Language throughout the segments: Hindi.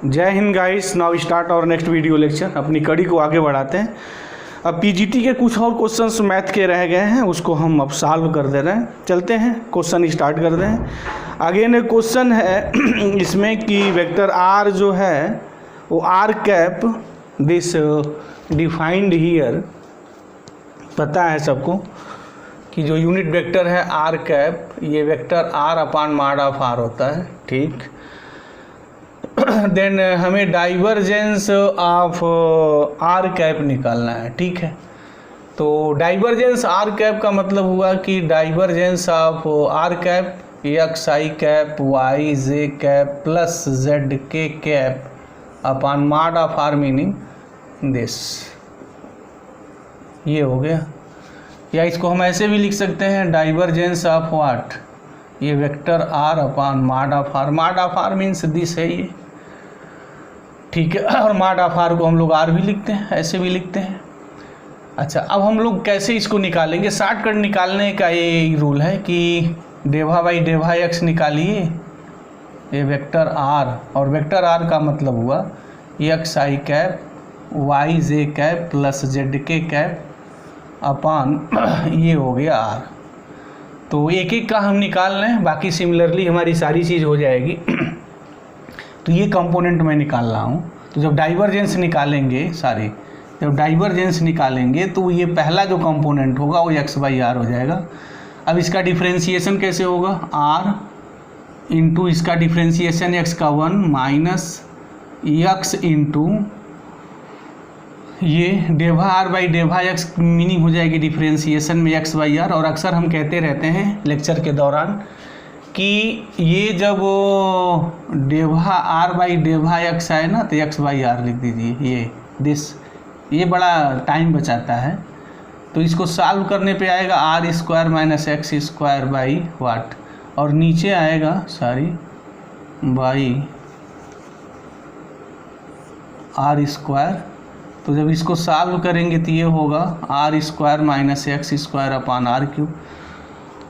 जय हिंद गाइस। नाउ स्टार्ट और नेक्स्ट वीडियो लेक्चर। अपनी कड़ी को आगे बढ़ाते हैं। अब पीजीटी के कुछ और क्वेश्चंस मैथ के रह गए हैं, उसको हम अब सॉल्व कर दे रहे हैं। चलते हैं, क्वेश्चन स्टार्ट कर दें। अगेन एक क्वेश्चन है इसमें कि वेक्टर आर जो है वो R cap this defined here. पता है सबको कि जो यूनिट वेक्टर है आर कैप, ये vector R upon mod of R होता है, ठीक। देन हमें डाइवर्जेंस ऑफ आर कैप निकालना है, ठीक है। तो डाइवर्जेंस आर कैप का मतलब हुआ कि divergence of R cap X I cap Y J cap plus Z K cap upon mod of R, meaning this. ये हो गया। या इसको हम ऐसे भी लिख सकते हैं, डाइवर्जेंस ऑफ व्हाट, ये vector R upon mod of R. Mod of R means this है ये, ठीक है। और मॉड ऑफ आर को हम लोग आर भी लिखते हैं, ऐसे भी लिखते हैं। अच्छा, अब हम लोग कैसे इसको निकालेंगे? शॉर्टकट निकालने का ये रूल है कि डेवा बाई डेवा एक्स निकालिए, ये वेक्टर आर, और वेक्टर आर का मतलब हुआ x I cap Y J cap plus Z K cap अपान ये हो गया आर। तो एक एक का हम निकाल रहे हैं, बाकी सिमिलरली हमारी सारी चीज़ हो जाएगी। तो ये कंपोनेंट मैं निकाल रहा हूँ। तो जब डाइवर्जेंस निकालेंगे, जब डाइवर्जेंस निकालेंगे तो ये पहला जो कंपोनेंट होगा वो एक्स बाई आर हो जाएगा। अब इसका डिफ्रेंशिएशन कैसे होगा? आर इंटू इसका डिफ्रेंशिएशन एक्स का 1 माइनस एक्स इंटू ये डेवा आर बाई डेवा एक्स, मीनिंग हो जाएगी डिफ्रेंशिएशन में एक्स बाई आर। और अक्सर हम कहते रहते हैं लेक्चर के दौरान कि ये जब डेवा आर बाई डेवा एक्स आए ना तो एक्स बाई आर लिख दीजिए, ये दिस। ये बड़ा टाइम बचाता है। तो इसको सॉल्व करने पे आएगा R square minus X square by what, और नीचे आएगा बाई आर स्क्वायर। तो जब इसको सॉल्व करेंगे तो ये होगा R square minus X square upon R cube.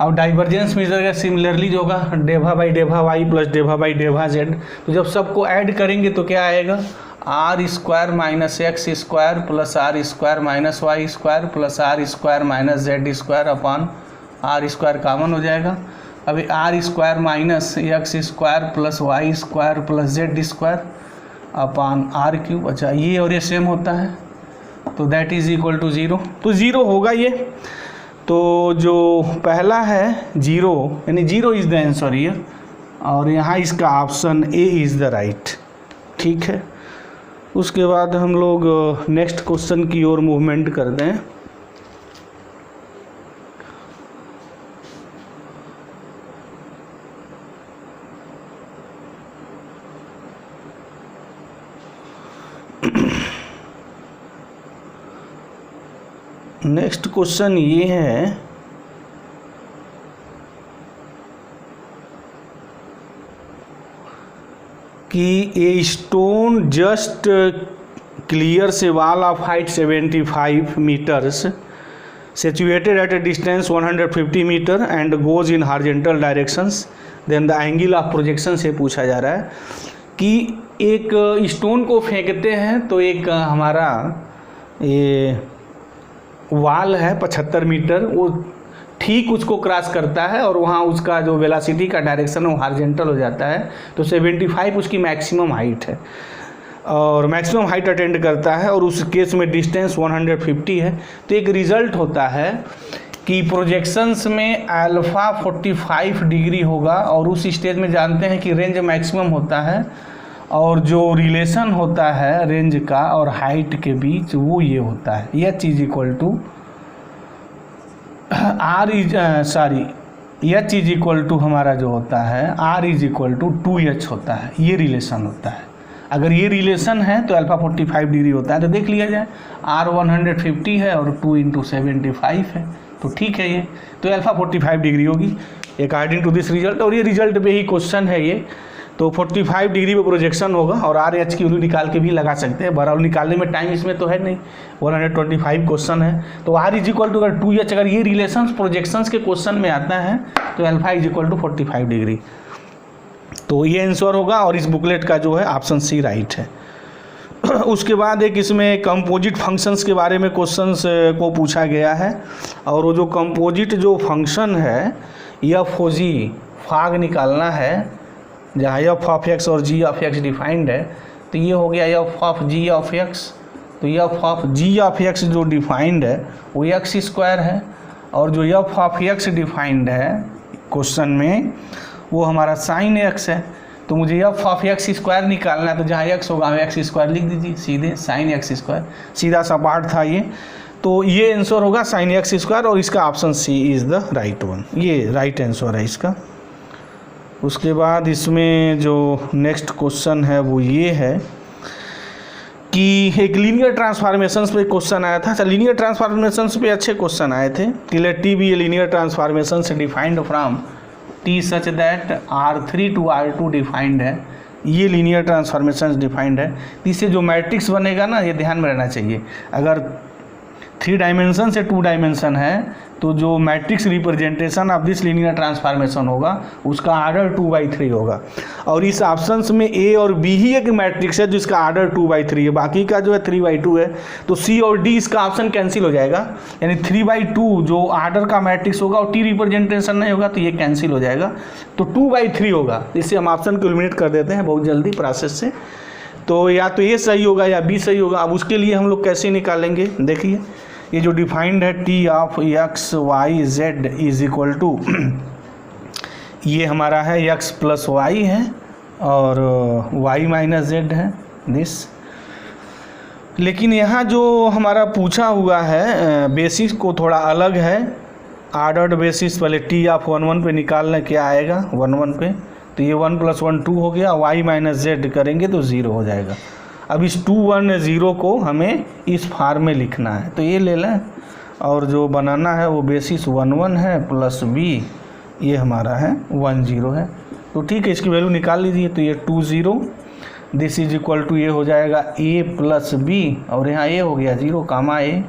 अब डाइवर्जेंस में जगह सिमिलरली जो होगा डेवा बाई डेवा वाई प्लस डेवा बाई डेवा जेड। तो जब सबको ऐड करेंगे तो क्या आएगा? R square minus X square plus R square minus Y square plus R square minus Z square upon R square common हो जाएगा। अभी R square minus X square plus Y square plus Z square upon R cube. अच्छा, ये और ये सेम होता है, तो दैट इज इक्वल टू 0। तो 0 होगा ये। तो जो पहला है 0, यानी 0 इज़ द आंसर ये, और यहाँ इसका option A is the right, ठीक है। उसके बाद हम लोग नेक्स्ट क्वेश्चन की ओर मूवमेंट कर दें। नेक्स्ट क्वेश्चन ये है कि a stone just clears a wall of height 75 metres situated at a distance 150 metre and goes in horizontal directions, then the angle of projection से पूछा जा रहा है कि एक स्टोन को फेंकते हैं तो एक हमारा ये वाल है 75 मीटर, वो ठीक उसको क्रॉस करता है और वहाँ उसका जो वेलोसिटी का डायरेक्शन वो हॉरिजॉन्टल हो जाता है। तो 75 उसकी मैक्सिमम हाइट है और मैक्सिमम हाइट अटेंड करता है, और उस केस में डिस्टेंस 150 है। तो एक रिजल्ट होता है कि प्रोजेक्शंस में अल्फ़ा 45 डिग्री होगा, और उस स्टेज में जानते हैं कि रेंज मैक्सिमम होता है, और जो रिलेशन होता है रेंज का और हाइट के बीच वो ये होता है H is equal to R is H is equal to हमारा जो होता है are is equal to 2h होता है। ये रिलेशन होता है। अगर ये रिलेशन है तो अल्फ़ा 45 डिग्री होता है। तो देख लिया जाए, आर 150 है और 2 इंटू 75 है, तो ठीक है। ये तो अल्फ़ा 45 डिग्री होगी अकॉर्डिंग टू दिस रिजल्ट, और ये रिजल्ट पे ही क्वेश्चन है ये। तो 45 डिग्री पे प्रोजेक्शन होगा, और आर एच की वैल्यू निकाल के भी लगा सकते हैं। बराबर निकालने में टाइम इसमें तो है नहीं, 125 क्वेश्चन है। तो आर इज इक्वल टू अगर 2h, अगर ये रिलेशंस प्रोजेक्शंस के क्वेश्चन में आता है तो alpha is equal to 45 degree. तो तो ये आंसर होगा और इस बुकलेट का जो है ऑप्शन सी राइट है। उसके बाद एक इसमें कंपोजिट फंक्शंस के बारे में क्वेश्चंस को पूछा गया है, और वो जो कंपोजिट जो फंक्शन है एफ ओ जी फाग निकालना है, जहाँ एफ ऑफ एक्स और जी ऑफ एक्स डिफाइंड है, तो ये हो गया F of G of X. तो F of G of X जो डिफाइंड है वो एक्स स्क्वायर है, और जो एफ ऑफ एक्स डिफाइंड है क्वेश्चन में वो हमारा साइन एक्स है। तो मुझे एफ ऑफ एक्स स्क्वायर निकालना है, तो जहाँ एक्स होगा हम एक्स स्क्वायर लिख दीजिए सीधे, साइन एक्स स्क्वायर, सीधा सा पार्ट था ये। तो ये आंसर होगा साइन एक्स स्क्वायर, और इसका option C is the right one, ये राइट आंसर है इसका। उसके बाद इसमें जो नेक्स्ट क्वेश्चन है वो ये है कि एक लीनियर ट्रांसफॉर्मेशंस पे क्वेश्चन आया था। अच्छा, लीनियर ट्रांसफॉर्मेशंस पे अच्छे क्वेश्चन आए थे कि let T be a linear transformations defined from T such that R3 to R2 defined है, ये लीनियर ट्रांसफॉर्मेशंस डिफाइंड है। इससे जो मैट्रिक्स बनेगा ना, ये ध्यान में रहना चाहिए, अगर 3 डायमेंशन से 2 डायमेंशन है तो जो matrix representation of this linear transformation होगा उसका आर्डर 2/3 होगा। और इस ऑप्शंस में ए और बी ही एक मैट्रिक्स है जिसका आर्डर 2/3 है, बाकी का जो है 3/2 है। तो सी और डी इसका ऑप्शन कैंसिल हो जाएगा, यानी 3/2 जो आर्डर का मैट्रिक्स होगा और टी रिप्रेजेंटेशन नहीं होगा तो ये कैंसिल हो जाएगा, तो 2/3 होगा। इससे हम ऑप्शन को एलिमिनेट कर देते हैं बहुत जल्दी प्रोसेस से। तो या तो ये सही होगा या बी सही होगा। अब उसके लिए हम लोग कैसे निकालेंगे, देखिए ये जो डिफाइंड है T of X Y Z is equal to, ये हमारा है एक्स प्लस वाई है और वाई माइनस जेड है दिस। लेकिन यहाँ जो हमारा पूछा हुआ है बेसिस को थोड़ा अलग है, आर्डर्ड बेसिस। पहले टी ऑफ 1 1 पे निकालना, क्या आएगा 1 1 पे, तो ये 1 + 1 2 हो गया, वाई माइनस जेड करेंगे तो 0 हो जाएगा। अब इस 2 1 0 को हमें इस फार्म में लिखना है, तो ये ले लें, और जो बनाना है वो बेसिस 1 1 है प्लस बी ये हमारा है 1 0 है। तो ठीक है, इसकी वैल्यू निकाल लीजिए। तो ये 2 0 दिस इज इक्वल टू ये हो जाएगा a प्लस बी, और यहाँ a हो गया 0 कामा a,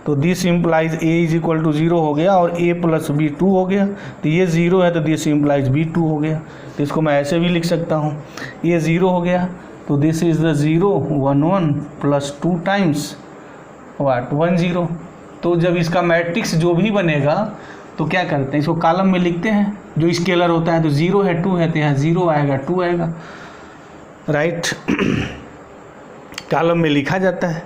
तो this implies a is equal to 0 हो गया, और a प्लस बी 2 हो गया। तो ये 0 है तो दिस इम्प्लाइज b 2 हो गया। तो इसको मैं ऐसे भी लिख सकता हूँ, ये 0 हो गया तो this is the 0 1 1 plus 2 times what 1 0। तो जब इसका मैट्रिक्स जो भी बनेगा तो क्या करते हैं, इसको कॉलम में लिखते हैं, जो स्केलर होता है तो 0 है 2 है तो यहाँ 0 आएगा 2 आएगा, राइट। कॉलम में लिखा जाता है,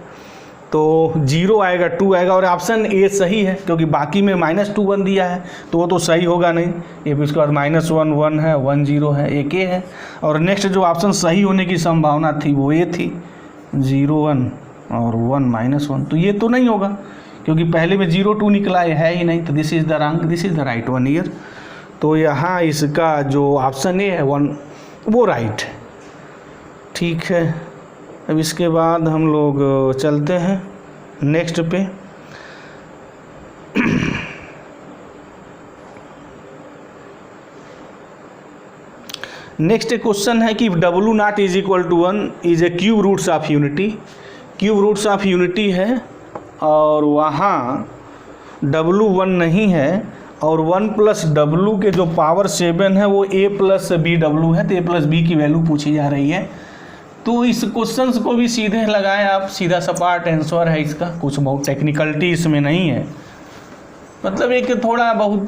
तो 0 आएगा 2 आएगा, और ऑप्शन ए सही है क्योंकि बाकी में -2 1 दिया है तो वो तो सही होगा नहीं। ये भी उसके बाद -1 1 है, 1 0 है, एक ए है। और नेक्स्ट जो ऑप्शन सही होने की संभावना थी वो ए थी, 0 1 और 1 -1, तो ये तो नहीं होगा क्योंकि पहले में 0 2 निकला है ही नहीं, तो this is the wrong, this is the right one year. तो यहाँ इसका जो ऑप्शन ए है 1 वो राइट है, ठीक है। अब इसके बाद हम लोग चलते हैं नेक्स्ट पे। नेक्स्ट क्वेश्चन है कि W0 is equal to 1 is a cube roots of unity. Cube roots of unity है और वहाँ W1 नहीं है, और 1 + W के जो पावर 7 है वो a + BW है, तो a + B की वैल्यू पूछी जा रही है। तो इस क्वेश्चंस को भी सीधे लगाएं आप, सीधा सपाट आंसर है इसका, कुछ बहुत टेक्निकलिटी इसमें नहीं है। मतलब एक थोड़ा बहुत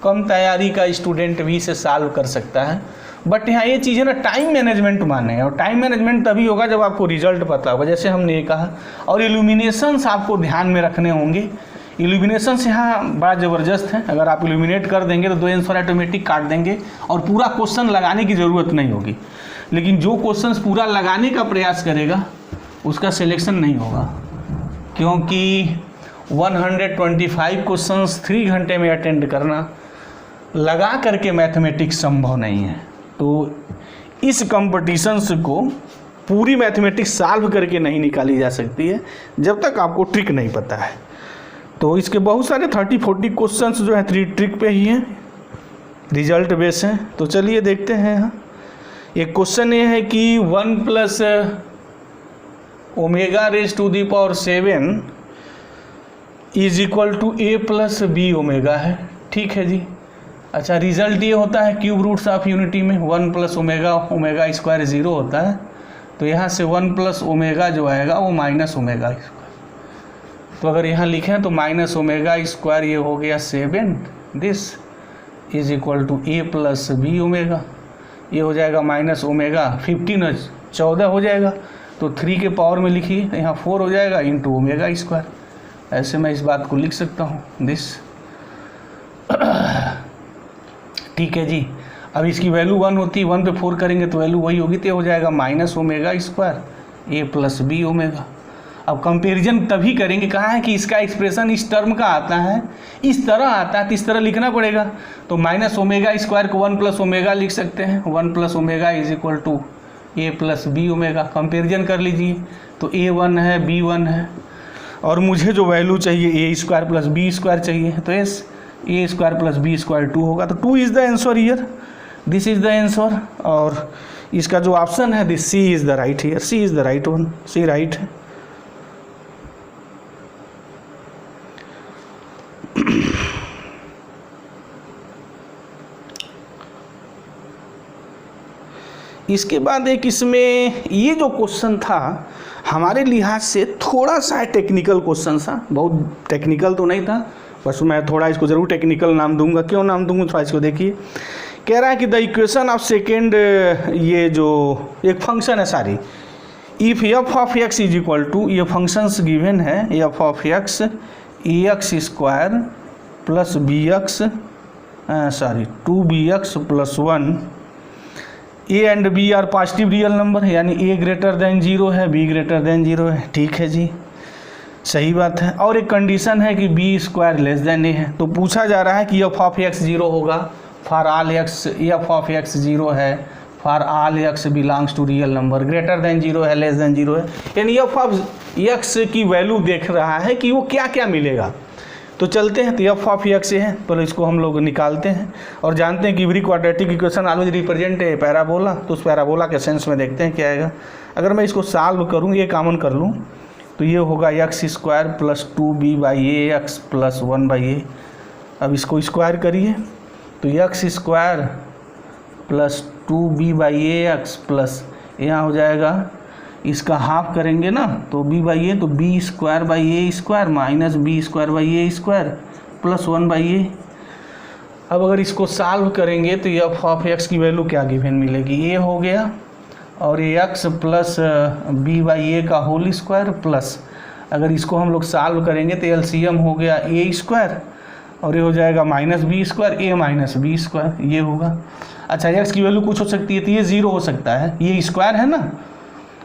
कम तैयारी का स्टूडेंट भी इसे सॉल्व कर सकता है, बट यहाँ ये चीज़ें ना टाइम मैनेजमेंट माने, और टाइम मैनेजमेंट तभी होगा जब आपको रिजल्ट पता होगा, जैसे हमने ये कहा। और इल्यूमिनेशंस आपको ध्यान में रखने होंगे। इल्यूमिनेशंस यहाँ बड़ा ज़बरदस्त है, अगर आप इल्यूमिनेट कर देंगे तो 2 आंसर ऑटोमेटिक काट देंगे और पूरा क्वेश्चन लगाने की ज़रूरत नहीं होगी। लेकिन जो क्वेश्चंस पूरा लगाने का प्रयास करेगा उसका सिलेक्शन नहीं होगा, क्योंकि 125 क्वेश्चंस 3 घंटे में अटेंड करना लगा करके मैथमेटिक्स संभव नहीं है। तो इस कंपटीशंस को पूरी मैथमेटिक्स सॉल्व करके नहीं निकाली जा सकती है जब तक आपको ट्रिक नहीं पता है। तो इसके बहुत सारे 30-40 क्वेश्चंस जो है 3 ट्रिक पे ही हैं, रिजल्ट बेस हैं। तो चलिए देखते हैं। यहाँ एक क्वेश्चन ये है कि 1 + ω⁻⁷ is equal to a + b ω है, ठीक है जी। अच्छा, रिजल्ट ये होता है क्यूब रूट्स ऑफ यूनिटी में 1 प्लस ओमेगा, ओमेगा स्क्वायर 0 होता है, तो यहाँ से 1 प्लस ओमेगा जो आएगा वो माइनस ओमेगा स्क्वायर। तो अगर यहाँ लिखें तो माइनस ओमेगा स्क्वायर ये हो गया 7, this is equal to A plus B omega, ये हो जाएगा माइनस ओमेगा 15 14 हो जाएगा, तो 3 के पावर में लिखिए, यहाँ 4 हो जाएगा इंटू ओमेगा स्क्वायर। ऐसे मैं इस बात को लिख सकता हूँ, दिस। ठीक है जी। अब इसकी वैल्यू 1 होती है, 1 पे 4 करेंगे तो वैल्यू वही होगी, तो हो जाएगा माइनस ओमेगा स्क्वायर ए प्लस बी ओमेगा। अब कंपैरिजन तभी करेंगे, कहा है कि इसका एक्सप्रेशन इस टर्म का आता है, इस तरह आता है, तो इस तरह लिखना पड़ेगा। तो माइनस ओमेगा स्क्वायर को 1 प्लस ओमेगा लिख सकते हैं, 1 plus omega is equal to A plus B omega. Comparison कर लीजिए, तो ए 1 है, बी 1 है, और मुझे जो वैल्यू चाहिए A square plus B square चाहिए, तो as A square plus B square 2 होगा, तो 2 is the answer here, this is the answer. और इसका जो ऑप्शन है this C is the right here, C is the right one, C right है। इसके बाद एक इसमें ये जो क्वेश्चन था हमारे लिहाज से थोड़ा सा टेक्निकल क्वेश्चन था, बहुत टेक्निकल तो नहीं था, बस मैं थोड़ा इसको ज़रूर टेक्निकल नाम दूंगा। क्यों नाम दूंगा, थोड़ा इसको देखिए। कह रहा है कि द इक्वेशन ऑफ सेकेंड, ये जो एक फंक्शन है sorry, if F of x is equal to, ये फंक्शंस गिवन है, F of X A X square plus B X 2bx plus 1, A and B are positive real number है, यानी ए ग्रेटर देन 0 है, बी ग्रेटर देन 0 है। ठीक है जी, सही बात है। और एक कंडीशन है कि B square less than A है। तो पूछा जा रहा है कि एफ ऑफ एक्स 0 होगा for all X, F of X 0 है for all X belongs to real number, greater than 0 है, लेस देन 0 है, यानी एफ ऑफ एक्स की वैल्यू देख रहा है कि वो क्या क्या मिलेगा। तो चलते हैं, तो एफ ऑफ एक्स है, पहले इसको हम लोग निकालते हैं और जानते हैं कि every quadratic equation always represent है पैराबोला, तो उस पैराबोला के सेंस में देखते हैं क्या आएगा। अगर मैं इसको सॉल्व करूँ, ये कॉमन कर लूँ, तो ये होगा X square plus 2b by A X plus 1 by A. अब इसको स्क्वायर करिए, तो X square plus 2b by A X plus, यहाँ हो जाएगा, इसका हाफ करेंगे ना तो b बाई ए, तो B square by A square minus B square by A square plus 1 by A. अब अगर इसको सॉल्व करेंगे तो एफ ऑफ एक्स की वैल्यू क्या गिवन मिलेगी, ए हो गया और A X plus B by A का होल स्क्वायर प्लस, अगर इसको हम लोग सॉल्व करेंगे तो एलसीएम हो गया ए स्क्वायर और ये हो जाएगा माइनस बी स्क्वायर, ए माइनस बी स्क्वायर, ये होगा। अच्छा, एक्स की वैल्यू कुछ हो सकती है, तो ये 0 हो सकता है, ये स्क्वायर है ना,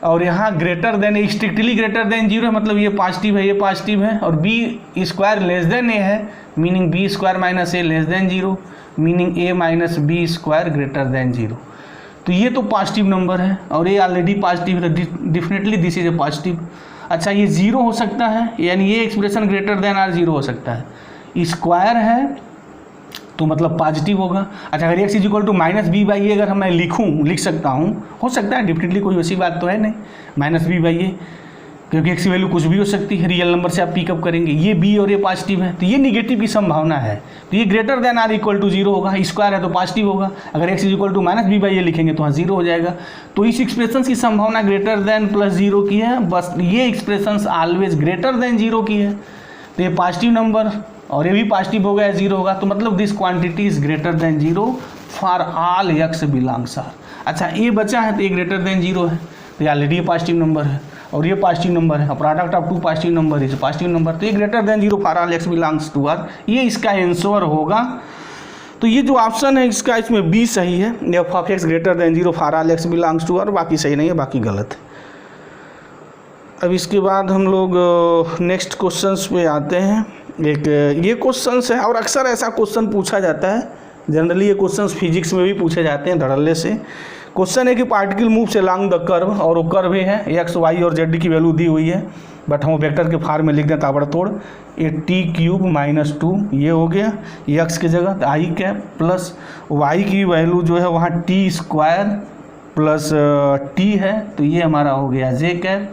और यहाँ greater than, strictly greater than 0 है, मतलब ये पॉजिटिव है, ये पॉजिटिव है, और B square less than A है, meaning B square minus A less than 0, meaning A minus B square greater than 0। तो ये तो पॉजिटिव नंबर है और ये ऑलरेडी पॉजिटिव है, definitely this is a positive. अच्छा, ये 0 हो सकता है, यानी ये एक्सप्रेशन ग्रेटर देन आर 0 हो सकता है, स्क्वायर है तो मतलब पॉजिटिव होगा। अच्छा, अगर X is equal to minus B by A अगर मैं लिख सकता हूँ, हो सकता है, डेफिनेटली कोई वैसी बात तो है नहीं, माइनस बी बाई ए, क्योंकि एक्स की वैल्यू कुछ भी हो सकती है, रियल नंबर से आप पिकअप करेंगे, ये बी और ये पॉजिटिव है, तो ये निगेटिव की संभावना है, तो ये greater than or equal to 0 होगा, स्क्वायर है तो पॉजिटिव होगा। अगर X is equal to minus B by A लिखेंगे तो हाँ 0 हो जाएगा। तो इस एक्सप्रेशन की संभावना ग्रेटर देन प्लस 0 की है, बस ये एक्सप्रेशन ऑलवेज ग्रेटर देन 0 की है, तो ये पॉजिटिव नंबर और ये भी पॉजिटिव हो गया, 0 होगा, तो मतलब this quantity is greater than 0 for all X belongs R. अच्छा, ए बचा है तो ये ग्रेटर देन 0 है, तो ये ऑलरेडी पॉजिटिव नंबर है और ये पॉजिटिव नंबर है, product of 2 positive number is positive number, तो ये greater than 0 for all X belongs to R, ये इसका आंसर होगा। तो ये जो ऑप्शन है इसका, इसमें बी सही है, F of X greater than 0 for all X belongs to R, बाकी सही नहीं है, बाकी गलत है। अब इसके बाद हम लोग नेक्स्ट क्वेश्चंस पे आते हैं। एक ये क्वेश्चंस है और अक्सर ऐसा क्वेश्चन पूछा जाता है, जनरली ये क्वेश्चंस फिजिक्स में भी पूछे जाते हैं धड़ल्ले से। क्वेश्चन है कि particle moves along the curve, और वो कर्व है एक्स वाई और जेड की वैल्यू दी हुई है, बट हम वेक्टर के फॉर्म में लिख दें ताबड़तोड़, ये टी क्यूब माइनस 2 ये हो गया एक्स की जगह आई कैप, प्लस वाई की वैल्यू जो है वहाँ टी स्क्वायर प्लस टी है, तो ये हमारा हो गया जे कैप,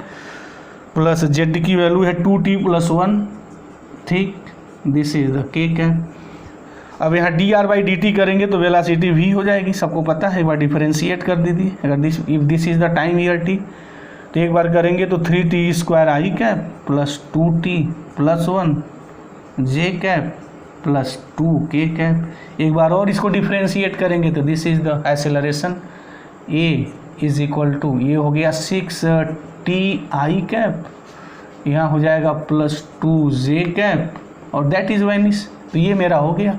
प्लस जेड की वैल्यू है 2t प्लस 1, ठीक, दिस इज द के कैप। अब यहाँ dr/dt करेंगे तो वेलोसिटी v हो जाएगी, सबको पता है, एक बार डिफरेंशिएट कर दीजिए। अगर if this is the time year t, तो एक बार करेंगे तो 3t² i cap plus 2t प्लस 1 j cap plus 2 k cap. एक बार और इसको डिफरेंशिएट करेंगे तो this is the acceleration a is equal to, ये हो गया 6t i कैप, यहाँ हो जाएगा प्लस 2 j कैप और दैट इज वेनिस। तो ये मेरा हो गया,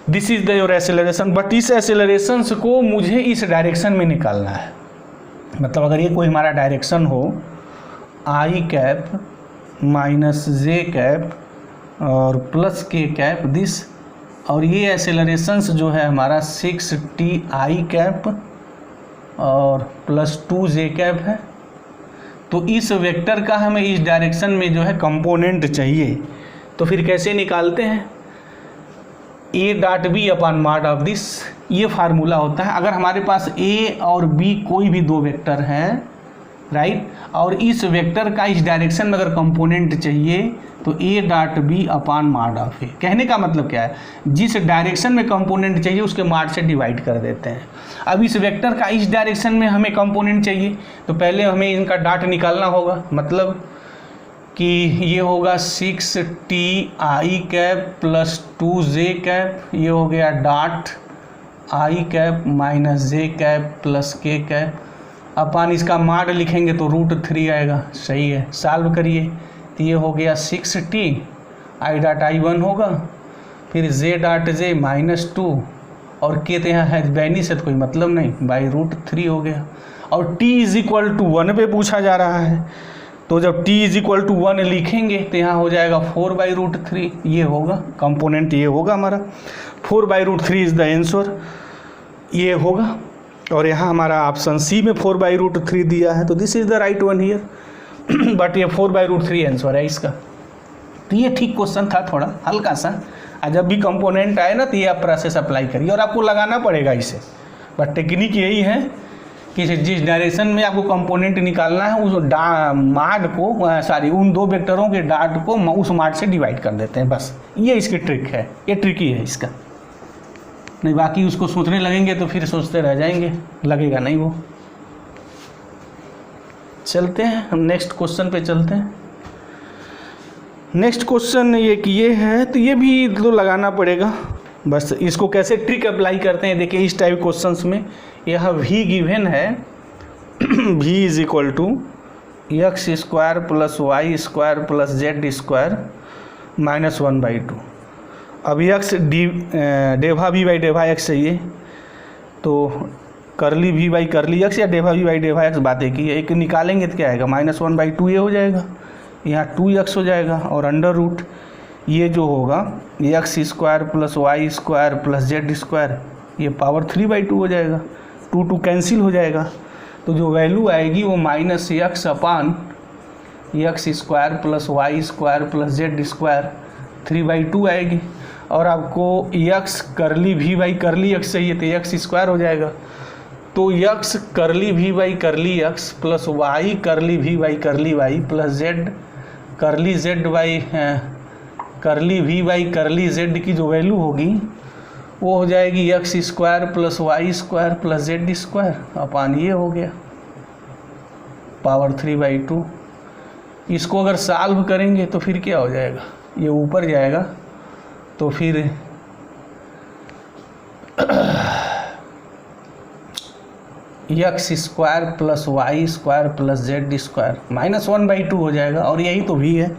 this is the your acceleration. But इस एक्सेलरेशन को मुझे इस डायरेक्शन में निकालना है। मतलब अगर ये कोई हमारा डायरेक्शन हो आई कैप माइनस जे कैप और प्लस के कैप दिस, और ये एक्सेलरेशंस जो है हमारा 6t आई कैप और प्लस 2 जे कैप है, तो इस वेक्टर का हमें इस डायरेक्शन में जो है कंपोनेंट चाहिए। तो फिर कैसे निकालते हैं, a dot B upon mod of this, ये फार्मूला होता है। अगर हमारे पास a और b कोई भी दो वेक्टर हैं, राइट, और इस वेक्टर का इस डायरेक्शन में अगर कंपोनेंट चाहिए तो a dot B upon mod of A. कहने का मतलब क्या है, जिस डायरेक्शन में कंपोनेंट चाहिए उसके मॉड से डिवाइड कर देते हैं। अब इस वेक्टर का इस डायरेक्शन में हमें कंपोनेंट चाहिए तो पहले हमें इनका डॉट निकालना होगा। मतलब कि ये होगा 6t आई कैप प्लस 2 जे कैप, ये हो गया dot I cap minus J cap plus के कैप। अपन इसका मॉड लिखेंगे तो √3 आएगा, सही है। सॉल्व करिए तो ये हो गया 6t आई डॉट आई 1 होगा, फिर जे डॉट जे माइनस 2 और के तो यहाँ है वेनिस है तो कोई मतलब नहीं, बाई √3 हो गया। और t इज इक्वल टू 1 पे पूछा जा रहा है, तो जब t इज इक्वल टू 1 लिखेंगे तो यहाँ हो जाएगा 4/√3, ये होगा कंपोनेंट, ये होगा हमारा 4/√3 इज द आंसर, ये होगा। और यहाँ हमारा ऑप्शन सी में 4/√3 दिया है, तो this is the right one here. But ये 4/√3 आंसर है इसका। तो ये ठीक क्वेश्चन था, थोड़ा हल्का सा। जब भी कंपोनेंट आए ना तो ये आप प्रोसेस अप्लाई करिए और आपको लगाना पड़ेगा इसे। बट टेक्निक यही है कि जिस डायरेक्शन में आपको कंपोनेंट निकालना है उस माड को, सॉरी उन दो वेक्टरों के डाट को उस माड से डिवाइड कर देते हैं, बस ये इसकी ट्रिक है, ये ट्रिकी है इसका। नहीं बाकी उसको सोचने लगेंगे तो फिर सोचते रह जाएंगे, लगेगा नहीं वो। चलते हैं हम नेक्स्ट क्वेश्चन पे चलते हैं। नेक्स्ट क्वेश्चन ये है, तो ये भी तो लगाना पड़ेगा। बस इसको कैसे ट्रिक अप्लाई करते हैं देखिए, इस टाइप क्वेश्चंस में यह v गिवन है, v is equal to x² plus y² plus z² minus 1/2। अब x डेभा v बाई डेभा x चाहिए, तो curly v by curly x या डेभा v बाई डेभा x बात एक ही है। एक निकालेंगे तो क्या आएगा, -1/2 ये हो जाएगा, यहाँ 2x हो जाएगा और अंडर रूट ये जो होगा x² plus y² plus z², ये पावर 3/2 हो जाएगा, 2 कैंसिल हो जाएगा। तो जो वैल्यू आएगी वो -x अपान x² plus y² plus z² 3/2 आएगी। और आपको x करली v बाई करली x चाहिए तो x² हो जाएगा, तो x करली v by curly x plus y करली v बाई करली y प्लस z करली z बाई करली v बाई करली z की जो वैल्यू होगी वो हो जाएगी x² plus y² plus z² अपान ये हो गया पावर 3/2। इसको अगर सॉल्व करेंगे तो फिर क्या हो जाएगा, ये ऊपर जाएगा तो फिर x² plus y² plus z² -1/2 हो जाएगा, और यही तो v है,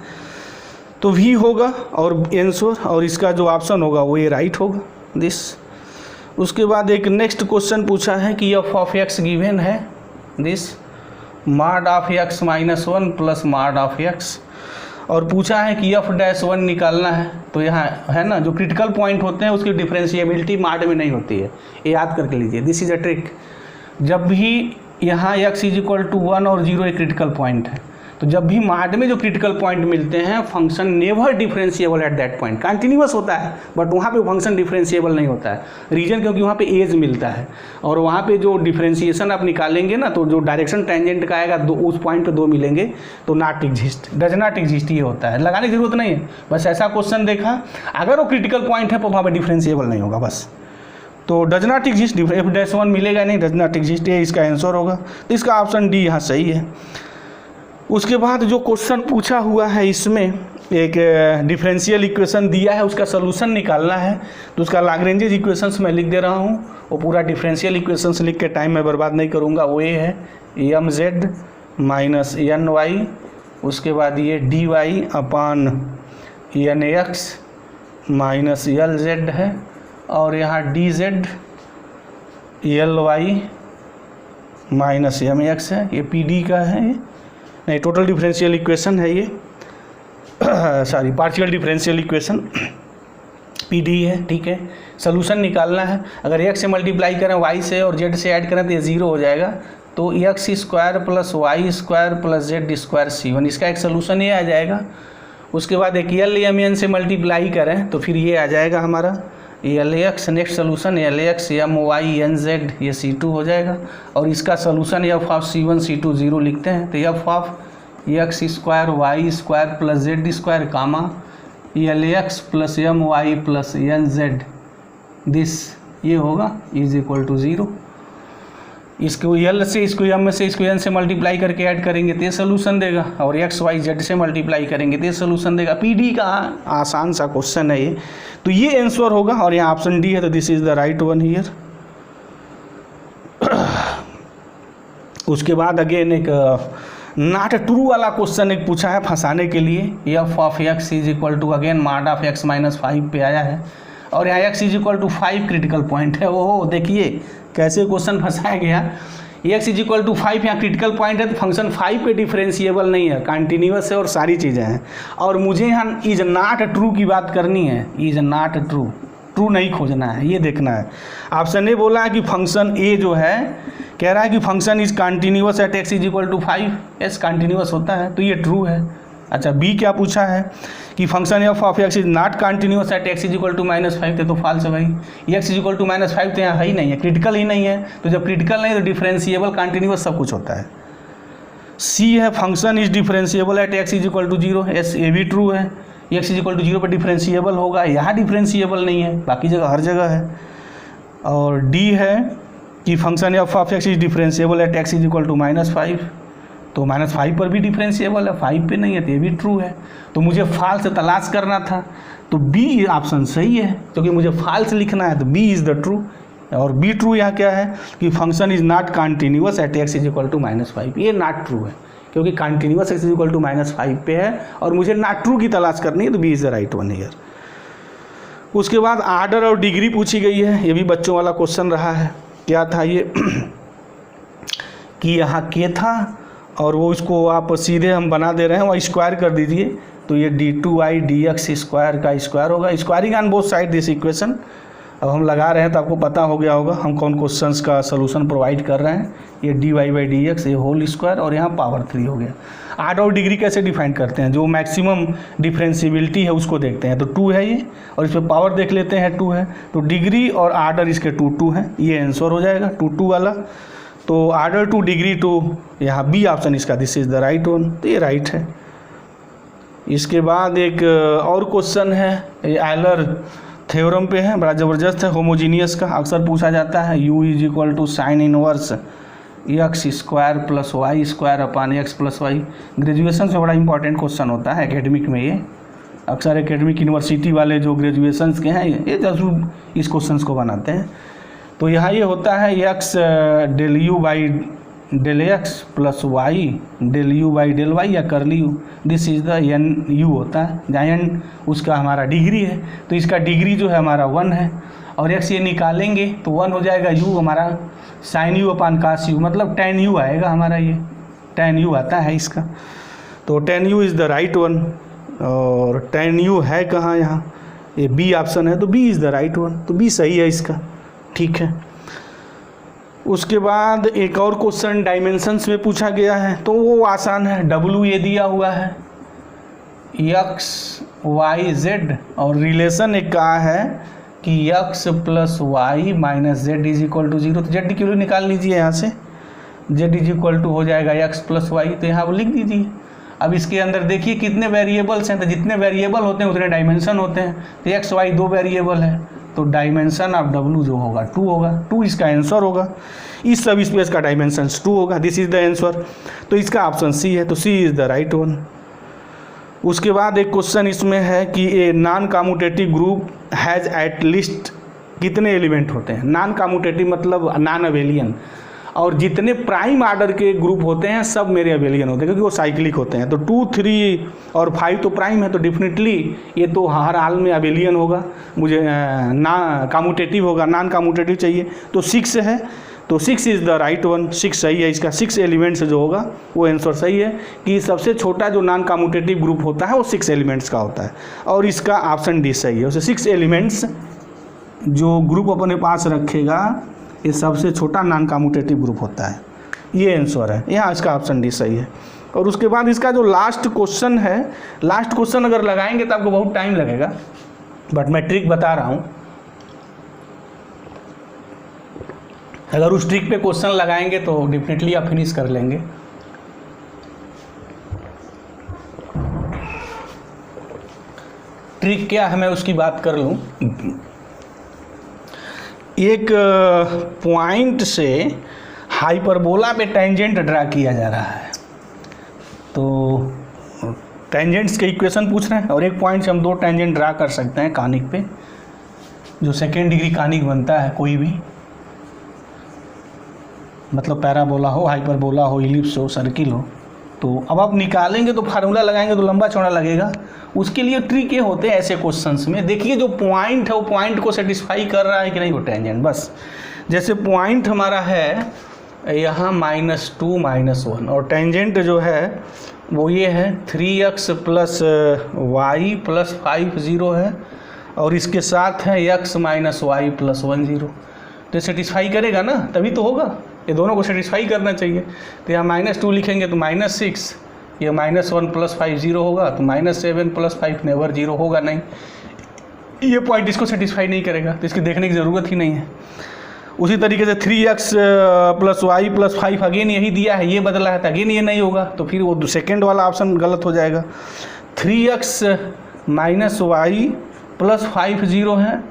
तो v होगा और आंसर, और इसका जो ऑप्शन होगा वो ये राइट होगा दिस। उसके बाद एक नेक्स्ट क्वेश्चन पूछा है कि f ऑफ x गिवन है this mod of x -1 plus mod of x, और पूछा है कि f'1 निकालना है। तो यहाँ है ना जो क्रिटिकल पॉइंट होते हैं उसकी डिफरेंशिएबिलिटी मॉड में नहीं होती है, ये याद करके लीजिए, दिस इज अ ट्रिक। जब भी यहाँ x = 1 और 0 एक क्रिटिकल पॉइंट है, तो तो जब भी माड में जो क्रिटिकल पॉइंट मिलते हैं function never differentiable at that point, continuous होता है बट वहाँ पे फंक्शन डिफरेंशिएबल नहीं होता है। रीजन क्योंकि वहाँ पे एज मिलता है और वहाँ पे जो डिफरेंशिएशन आप निकालेंगे ना तो जो डायरेक्शन टेंजेंट का आएगा दो, उस पॉइंट पे दो मिलेंगे तो not exist, does not exist ये होता है। लगाने की जरूरत नहीं है, बस ऐसा क्वेश्चन देखा अगर वो क्रिटिकल पॉइंट है तो वहाँ पर डिफरेंशिएबल नहीं होगा बस। तो does not exist, F dash one मिलेगा नहीं, डज नॉट एग्जिस्ट, ये इसका आंसर होगा। तो इसका ऑप्शन डी यहाँ सही है। उसके बाद जो क्वेश्चन पूछा हुआ है इसमें एक डिफरेंशियल इक्वेशन दिया है, उसका सोल्यूशन निकालना है। तो उसका लाग्रेंजेस इक्वेशंस मैं लिख दे रहा हूँ, वो पूरा डिफरेंशियल इक्वेशंस लिख के टाइम मैं बर्बाद नहीं करूँगा। वो ये है M Z minus N Y, उसके बाद ये D Y upon N X minus L Z है, और यहाँ D Z L Y minus M X है, ये पी डी का है, नहीं टोटल डिफरेंशियल इक्वेशन है ये sorry partial differential equation P D है। ठीक है, सोल्यूशन निकालना है। अगर एक्स से मल्टीप्लाई करें वाई से और जेड से ऐड करें तो ये ज़ीरो हो जाएगा। तो X square plus Y square plus Z square C1, इसका एक सोल्यूशन ये आ जाएगा। उसके बाद एक एल एम एन से मल्टीप्लाई करें तो फिर ये आ जाएगा हमारा L X, next solution L X M Y N Z, ये C2 हो जाएगा। और इसका solution F of C1 C2 0 लिखते हैं। तो F of X square Y square plus Z square comma L X plus M Y plus N Z this ये होगा इज इक्वल टू 0। इसको एल से इसको एम से इसको एन से मल्टीप्लाई करके ऐड करेंगे तो ये सोल्यूशन देगा, और एक्स वाई जेड से मल्टीप्लाई करेंगे तो ये सोल्यूशन देगा। पीडी का आसान सा क्वेश्चन है ये, तो ये आंसर होगा। और यहाँ ऑप्शन डी है, तो this is the right one here. उसके बाद अगेन एक नॉट ट्रू वाला क्वेश्चन एक पूछा है फंसाने के लिए। F of x is equal to again mod of X minus 5 पे आया है, और यहाँ X is equal to 5 critical point है। ओह देखिए कैसे क्वेश्चन फंसाया गया। एक्स इज इक्वल टू 5 यहाँ क्रिटिकल पॉइंट है, तो फंक्शन 5 पे डिफरेंशिएबल नहीं है, कंटिन्यूअस है और सारी चीज़ें हैं। और मुझे यहाँ इज नॉट ट्रू की बात करनी है, इज नॉट ट्रू, ट्रू नहीं खोजना है, ये देखना है। ऑप्शन ए बोला है कि फंक्शन ए जो है कह रहा है कि function is continuous at x is equal to 5, as continuous होता है, तो ये ट्रू है। अच्छा बी क्या पूछा है कि function F of x is not continuous at x is equal to -5, तो फॉल्स है भाई। एक्स इज इक्वल टू -5 तो यहाँ है ही नहीं है, क्रिटिकल ही नहीं है। तो जब क्रिटिकल नहीं तो डिफरेंशिएबल कंटिन्यूअस सब कुछ होता है। सी है function is differentiable at x is equal to 0, एस ये भी ट्रू है। एक्स इज इक्वल टू 0 पर डिफरेंशिएबल होगा, यहाँ डिफरेंशिएबल नहीं है, बाकी जगह हर जगह है। और डी है कि function F of x is differentiable at x is equal to -5, तो -5 पर भी डिफरेंशिएबल है, 5 पे नहीं है, तो ये भी ट्रू है। तो मुझे फॉल्स तलाश करना था, तो बी ऑप्शन सही है, क्योंकि मुझे फॉल्स लिखना है, तो बी इज़ द ट्रू। और बी ट्रू यहाँ क्या है कि function is not continuous at x is equal to -5, ये नॉट ट्रू है, क्योंकि continuous x is equal to -5 पे है और मुझे नॉट ट्रू की तलाश करनी है, तो B is the right one here. उसके बाद आर्डर और डिग्री पूछी गई है, ये भी बच्चों वाला क्वेश्चन रहा है। क्या था ये कि यहाँ के था और वो इसको आप सीधे हम बना दे रहे हैं, वहाँ स्क्वायर कर दीजिए, तो ये d2i dx स्क्वायर का स्क्वायर होगा। Squaring on both side this equation. अब हम लगा रहे हैं तो आपको पता हो गया होगा हम कौन क्वेश्चंस का सोल्यूशन प्रोवाइड कर रहे हैं। ये dy/dx ये होल स्क्वायर और यहाँ पावर 3 हो गया। आर्डर और डिग्री कैसे डिफाइन करते हैं, जो मैक्सिमम डिफरेंशिएबिलिटी है उसको देखते हैं, तो 2 है ये, और इस पर पावर देख लेते हैं 2 है, तो डिग्री और आर्डर इसके 2 हैं, ये आंसर हो जाएगा 2 वाला। तो आर्डर 2 डिग्री 2, यहाँ बी ऑप्शन इसका this is the right one, तो ये राइट है। इसके बाद एक और क्वेश्चन है, ये आयलर थ्योरम पे है, बड़ा ज़बरदस्त है, होमोजीनियस का अक्सर पूछा जाता है। u is equal to sine inverse x square plus Y square upon x plus y. Graduation से बड़ा इंपॉर्टेंट क्वेश्चन होता है एकेडमिक में, ये अक्सर एकेडमिक यूनिवर्सिटी वाले जो ग्रेजुएशंस के हैं ये जरूर इस क्वेश्चन को बनाते हैं। तो यहाँ ये होता है x del u by del x plus y del u by del y या करली u, this is the n u होता है, जहाँ एन उसका हमारा डिग्री है, तो इसका डिग्री जो है हमारा 1 है, और एक्स ये निकालेंगे तो 1 हो जाएगा, यू हमारा sine u upon cos u, मतलब tan यू आएगा हमारा, ये tan यू आता है इसका, तो tan u is the right one. और tan यू है कहाँ, यहाँ ये बी ऑप्शन है, तो B is the right one, तो बी सही है इसका, ठीक है। उसके बाद एक और क्वेश्चन डायमेंशंस में पूछा गया है, तो वो आसान है। W ये दिया हुआ है, x y z, और रिलेशन एक कहा है कि x plus y minus z is equal to 0। तो जेड की वैल्यू निकाल लीजिए यहाँ से, z इज इक्वल टू हो जाएगा x प्लस वाई, तो यहाँ लिख दीजिए। अब इसके अंदर देखिए कितने वेरिएबल्स हैं, तो जितने वेरिएबल होते हैं उतने डायमेंशन होते हैं। तो x y 2 वेरिएबल है, तो डायमेंशन ऑफ W जो होगा 2 होगा, 2 इसका आंसर होगा। इस सब स्पेस का डायमेंशन 2 होगा, दिस इज द आंसर। तो इसका ऑप्शन सी है, तो सी इज द राइट वन। उसके बाद एक क्वेश्चन इसमें है कि a non commutative group has at least कितने एलिमेंट होते हैं। नॉन कम्यूटेटिव मतलब नॉन अबेलियन, और जितने प्राइम आर्डर के ग्रुप होते हैं सब मेरे अबेलियन होते हैं, क्योंकि वो साइक्लिक होते हैं। तो 2, 3 और 5 तो प्राइम है, तो डेफिनेटली ये तो हर हाल में अबेलियन होगा। मुझे ना कम्यूटेटिव होगा, नॉन कम्यूटेटिव चाहिए, तो 6 है, तो 6 इज़ द राइट वन। 6 सही है, इसका 6 एलिमेंट्स जो होगा वो आंसर सही है कि सबसे छोटा जो नॉन कम्यूटेटिव ग्रुप होता है वो 6 एलिमेंट्स का होता है, और इसका ऑप्शन डी सही है। उसे 6 एलिमेंट्स जो ग्रुप अपने पास रखेगा ये सबसे छोटा नॉन कम्यूटेटिव ग्रुप होता है, ये आंसर है। यहाँ इसका ऑप्शन डी सही है। और उसके बाद इसका जो लास्ट क्वेश्चन है, लास्ट क्वेश्चन अगर लगाएंगे तो आपको बहुत टाइम लगेगा, बट मैं ट्रिक बता रहा हूँ। अगर उस ट्रिक पे क्वेश्चन लगाएंगे तो डेफिनेटली आप फिनिश कर लेंगे। ट्रिक क्या है मैं उसकी बात कर लूँ। एक पॉइंट से हाइपरबोला पे टेंजेंट ड्रा किया जा रहा है, तो टेंजेंट्स के इक्वेशन पूछ रहे हैं, और एक पॉइंट से हम 2 टेंजेंट ड्रा कर सकते हैं कॉनिक पे, जो 2nd डिग्री कॉनिक बनता है कोई भी, मतलब पैराबोला हो, हाइपरबोला हो, इलिप्स हो, सर्किल हो। तो अब आप निकालेंगे तो फार्मूला लगाएंगे तो लंबा चौड़ा लगेगा। उसके लिए ट्रिक ये होते हैं ऐसे क्वेश्चंस में, देखिए जो पॉइंट है वो पॉइंट को सेटिस्फाई कर रहा है कि नहीं वो टेंजेंट। बस जैसे पॉइंट हमारा है यहाँ -2 -1, और टेंजेंट जो है वो ये है 3x प्लस वाई प्लस 5 0 है, और इसके साथ है x माइनस वाई प्लस 1 0। तो सेटिस्फाई करेगा ना, तभी तो होगा। ये दोनों को सेटिस्फाई करना चाहिए। तो यहाँ -2 लिखेंगे तो -6, ये -1 प्लस 5 0 होगा, तो -7 प्लस 5 नेवर 0 होगा नहीं। ये पॉइंट इसको सेटिस्फाई नहीं करेगा, तो इसकी देखने की ज़रूरत ही नहीं है। उसी तरीके से 3x plus Y plus 5 again यही दिया है, ये बदला है, तो अगेन ये नहीं होगा, तो फिर वो सेकेंड वाला ऑप्शन गलत हो जाएगा। 3x माइनस वाई प्लस 5 0 है,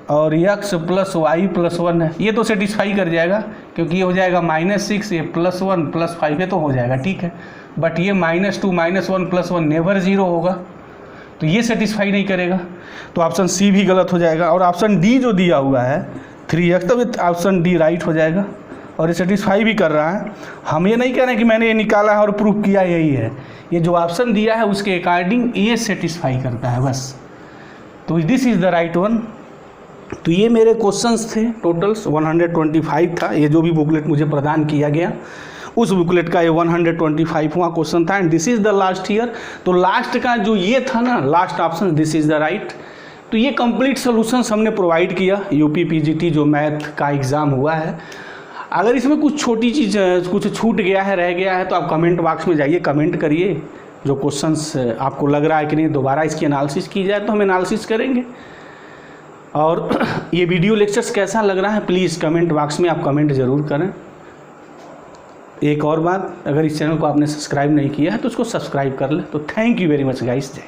और x प्लस वाई प्लस 1 है, ये तो सेटिस्फाई कर जाएगा, क्योंकि ये हो जाएगा -6, ये +1 प्लस 5 ये तो हो जाएगा, ठीक है। बट ये -2 -1 प्लस 1 नेवर 0 होगा, तो ये सेटिस्फाई नहीं करेगा, तो ऑप्शन सी भी गलत हो जाएगा। और ऑप्शन डी जो दिया हुआ है 3x, तब ऑप्शन डी राइट हो जाएगा, और ये सेटिस्फाई भी कर रहा है। हम ये नहीं कह रहे हैं कि मैंने ये निकाला है और प्रूफ किया यही है, ये जो ऑप्शन दिया है उसके अकॉर्डिंग ये सेटिस्फाई करता है बस। तो this is the right one. तो ये मेरे क्वेश्चंस थे, टोटल्स 125 था, ये जो भी बुकलेट मुझे प्रदान किया गया उस बुकलेट का ये 125वां क्वेश्चन था, and this is the last year. तो लास्ट का जो ये था ना, last option this is the right. तो ये कंप्लीट सॉल्यूशंस हमने प्रोवाइड किया यूपी पीजीटी जो मैथ का एग्ज़ाम हुआ है। अगर इसमें कुछ छोटी चीज़ कुछ छूट गया है, रह गया है, तो आप कमेंट बॉक्स में जाइए, कमेंट करिए। जो क्वेश्चंस आपको लग रहा है कि नहीं दोबारा इसकी एनालिसिस की जाए तो हम एनालिसिस करेंगे। और ये वीडियो लेक्चर्स कैसा लग रहा है प्लीज़ कमेंट बॉक्स में आप कमेंट ज़रूर करें। एक और बात, अगर इस चैनल को आपने सब्सक्राइब नहीं किया है तो उसको सब्सक्राइब कर लें। तो thank you very much guys, जय।